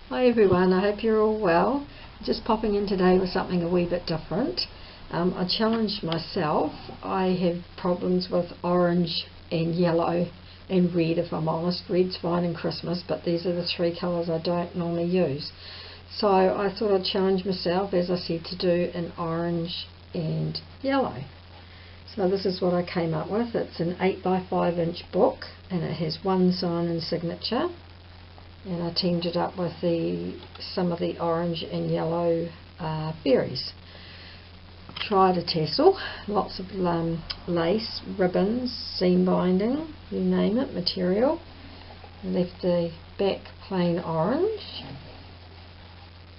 Hi everyone, I hope you're all well. Just popping in today with something a wee bit different. I challenged myself. I have problems with orange and yellow and red, if I'm honest. Red's fine in Christmas, but these are the three colours I don't normally use. So I thought I'd challenge myself, as I said, to do an orange and yellow. So this is what I came up with. It's an 8 by 5 inch book and it has one sign and signature. And I teamed it up with some of the orange and yellow berries. Tried a tassel, lots of lace, ribbons, seam binding, you name it, material. I left the back plain orange,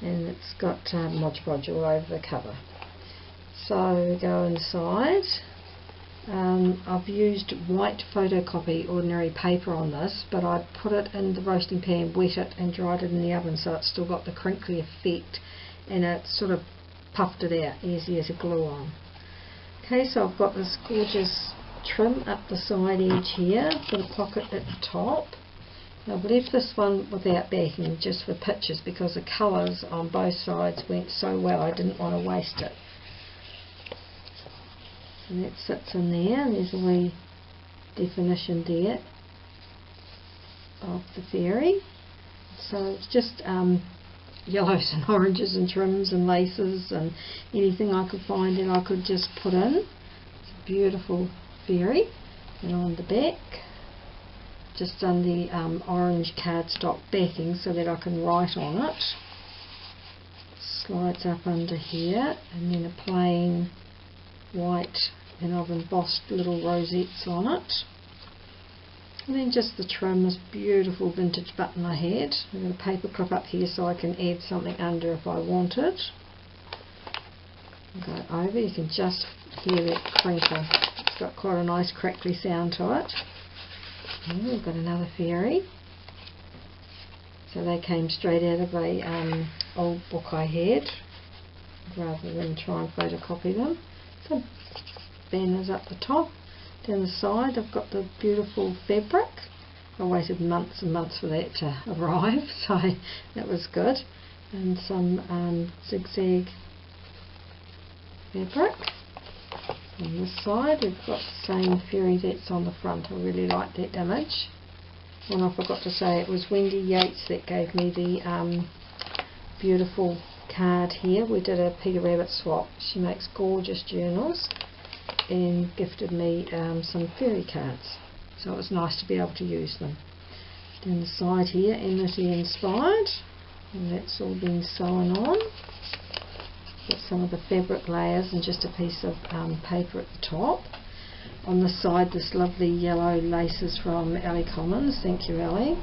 and it's got Mod Podge all over the cover. So we go inside. I've used white photocopy ordinary paper on this, but I put it in the roasting pan, wet it and dried it in the oven, so it's still got the crinkly effect, and it sort of puffed it out easy as a glue on. Okay, so I've got this gorgeous trim up the side edge here for the pocket at the top. I've left this one without backing just for pictures because the colours on both sides went so well I didn't want to waste it. And that sits in there. There's a wee definition there of the fairy. So it's just yellows and oranges and trims and laces and anything I could find that I could just put in. It's a beautiful fairy. And on the back, just done the orange cardstock backing so that I can write on it. Slides up under here, and then a plain white, and I've embossed little rosettes on it. And then just the trim, this beautiful vintage button I had. I've got a paper clip up here so I can add something under if I wanted. Go over, you can just hear that crinkle. It's got quite a nice crackly sound to it. And we've got another fairy. So they came straight out of a old book I had, rather than try and photocopy them. So banners up the top. Down the side I've got the beautiful fabric. I waited months and months for that to arrive, so that was good. And some zigzag fabric. On this side we've got the same fairy that's on the front. I really like that image. And I forgot to say it was Wendy Yates that gave me the beautiful card here. We did a Peter Rabbit swap. She makes gorgeous journals and gifted me some fairy cards, so it was nice to be able to use them. Down the side here, Amity inspired, and that's all been sewn on. Got some of the fabric layers and just a piece of paper at the top. On the side, this lovely yellow laces from Ellie Commons. Thank you, Ellie.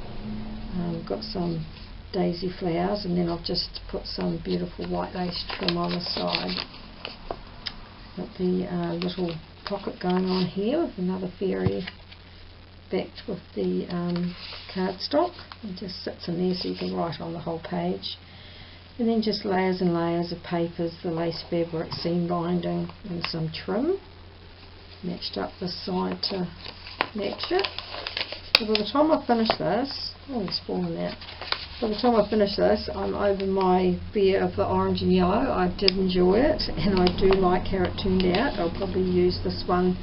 Got some daisy flowers, and then I've just put some beautiful white lace trim on the side. Got the little pocket going on here with another fairy backed with the cardstock. It just sits in there so you can write on the whole page. And then just layers and layers of papers, the lace fabric, seam binding and some trim. Matched up this side to match it. So by the time I finish this, it's fallen out. By the time I finish this, I'm over my fear of the orange and yellow. I did enjoy it, and I do like how it turned out. I'll probably use this one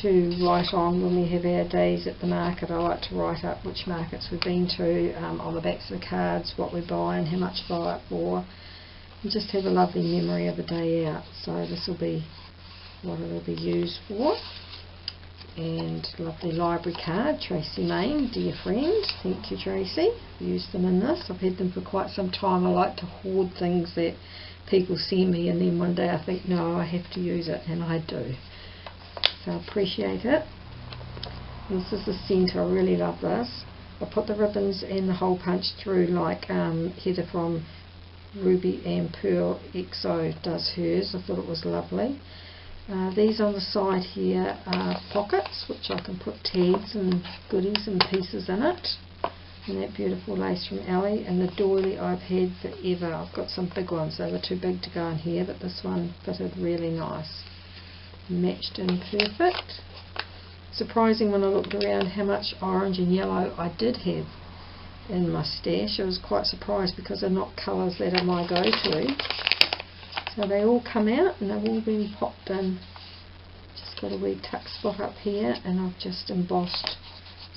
to write on when we have our days at the market. I like to write up which markets we've been to, on the backs of the cards, what we buy and how much buy it for, and just have a lovely memory of a day out. So this will be what it'll be used for. And lovely library card, Tracy Main, dear friend. Thank you, Tracy. Used them in this. I've had them for quite some time. I like to hoard things that people send me, and then one day I think, no, I have to use it, and I do. So I appreciate it. This is the centre. I really love this. I put the ribbons and the hole punch through like Heather from Ruby and Pearl XO does hers. I thought it was lovely. These on the side here are pockets, which I can put tags and goodies and pieces in it. And that beautiful lace from Ellie, and the doily I've had forever. I've got some big ones. They were too big to go in here, but this one fitted really nice. Matched in perfect. Surprising when I looked around how much orange and yellow I did have. in my stash. I was quite surprised because they're not colours that are my go-to. So they all come out and they've all been popped in. Just got a wee tuck spot up here, and I've just embossed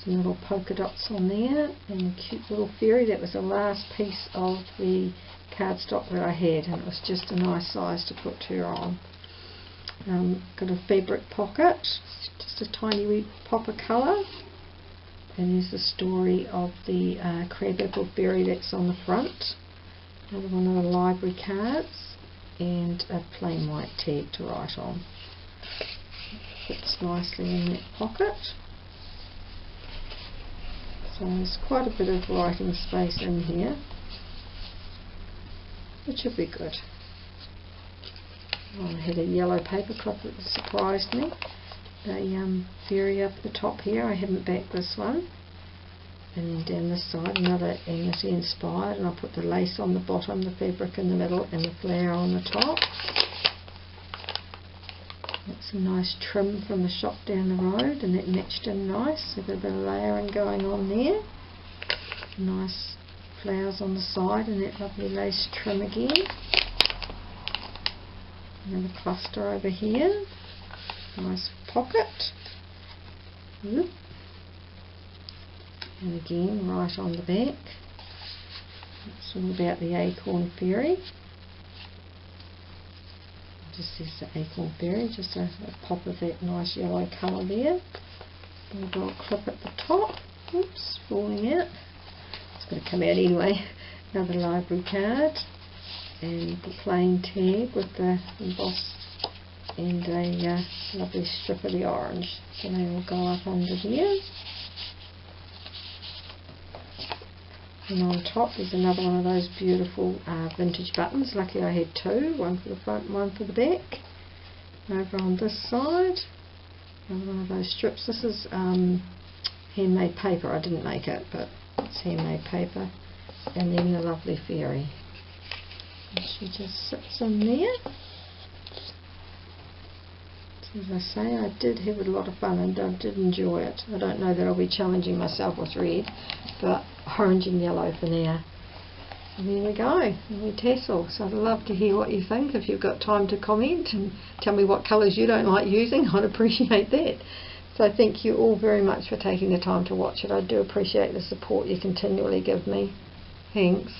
some little polka dots on there, and a cute little fairy. That was the last piece of the cardstock that I had, and it was just a nice size to put her on. Got a fabric pocket, just a tiny wee pop of colour, and there's the story of the crab-apple fairy that's on the front. Another one of the library cards, and a plain white tag to write on. Fits nicely in that pocket. So there's quite a bit of writing space in here, which will be good. I had a yellow paper clip that surprised me. A fairy up the top here. I haven't backed this one. And then down this side another Amity inspired, and I put the lace on the bottom, the fabric in the middle, and the flower on the top. That's a nice trim from the shop down the road, and that matched in nice. So a bit of layering going on there. Nice flowers on the side, and that lovely lace trim again. Another cluster over here. Nice pocket. Whoop. And again, right on the back. It's all about the acorn fairy. Just says the acorn fairy, just a pop of that nice yellow colour there. Bulldog clip at the top. Oops, falling out. It's going to come out anyway. Another library card, and the plain tag with the embossed, and a lovely strip of the orange. So they will go up under here. And on top there's another one of those beautiful vintage buttons. Lucky I had two, one for the front and one for the back. Over on this side, another one of those strips. This is handmade paper. I didn't make it, but it's handmade paper. And then the lovely fairy. And she just sits in there. So as I say, I did have a lot of fun and I did enjoy it. I don't know that I'll be challenging myself with red, but orange and yellow for now. And there we go, a wee tassel. So I'd love to hear what you think. If you've got time to comment and tell me what colours you don't like using, I'd appreciate that. So thank you all very much for taking the time to watch it. I do appreciate the support you continually give me. Thanks.